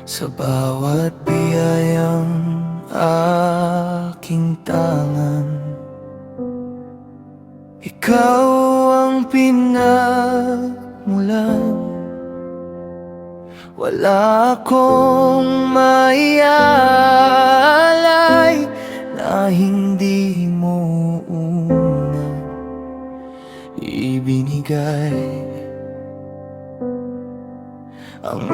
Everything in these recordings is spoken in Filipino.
sa bawat biyayang aking tangan. Ikaw ang pinagmulan, wala akong maialay na hindi mo una ibinigay. Ang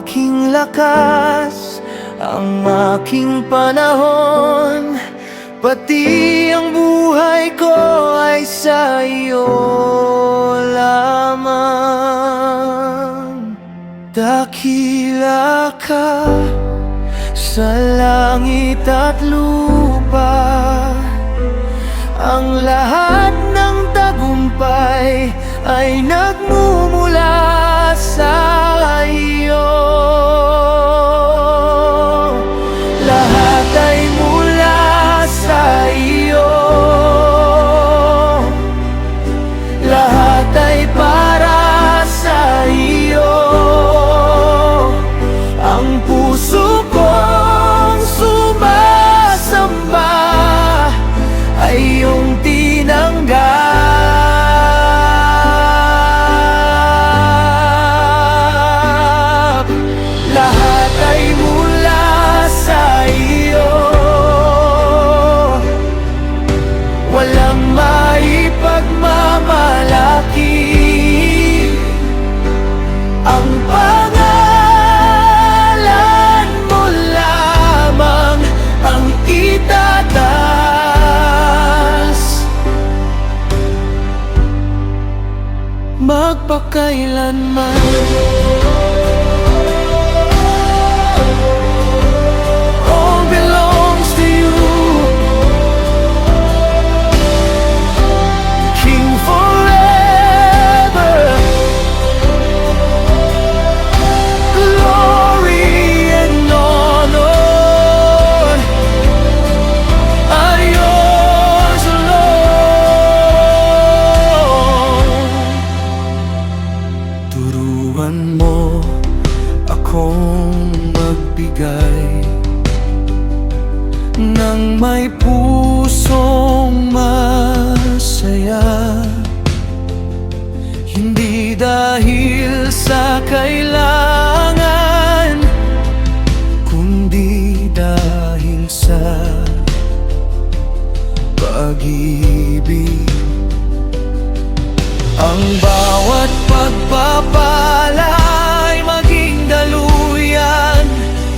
aking lakas, ang aking panahon, pati ang buhay ko ay sa iyo lamang. Dakila ka sa langit at lupa, ang lahat ng tagumpay ay nagmumula sa iyo. Lahat ay mula sa iyo, lahat ay para sa iyo. Ang puso kong sumasamba ay iyong tinanggap. Lahat ay mula sa iyo, walang maipagmamalaki. Ang pangalan mo lamang ang itataas, magpakailanman. All belongs to you, King forever. Glory and honor are yours alone. Turuan mo akong magbigay ng may pusong masaya, hindi dahil sa kailangan, kundi dahil sa pag-ibig. Ang bawat pagpapala ay maging daluyan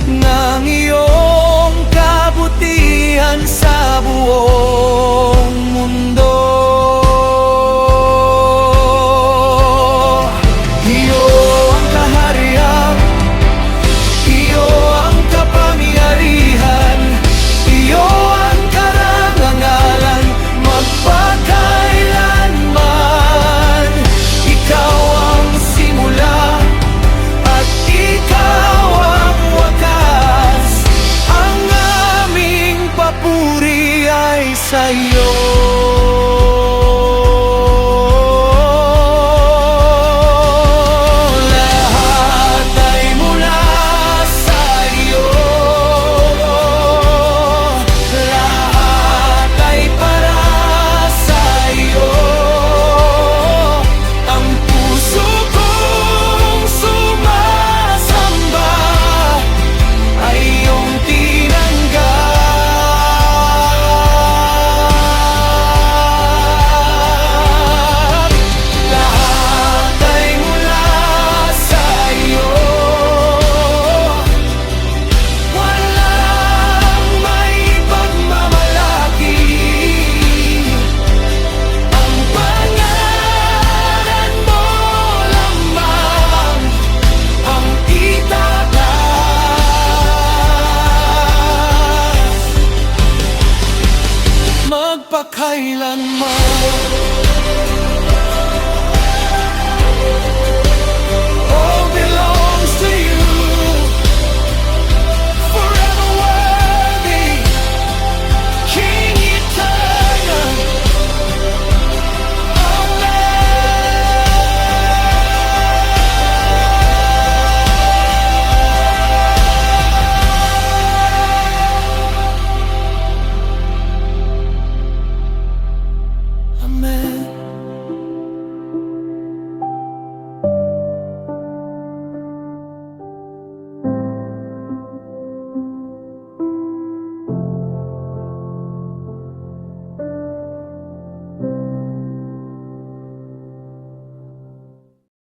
ng iyong kabutihan sa buong mundo. Iyo ang kaharian, iyo ang kapangyarihan, iyo ang karangalan, magpakailanman. Ikaw ang simula at ikaw ang wakas, ang aming papuri ay sa iyo. Lahat ay mula sa iyo, lahat ay para sa iyo. Ang puso kong sumasamba ay iyong tinanggap. Lahat ay mula sa iyo, walang maipagmamalaki. Ang pangalan mo lamang ang itataas, magpakailanman.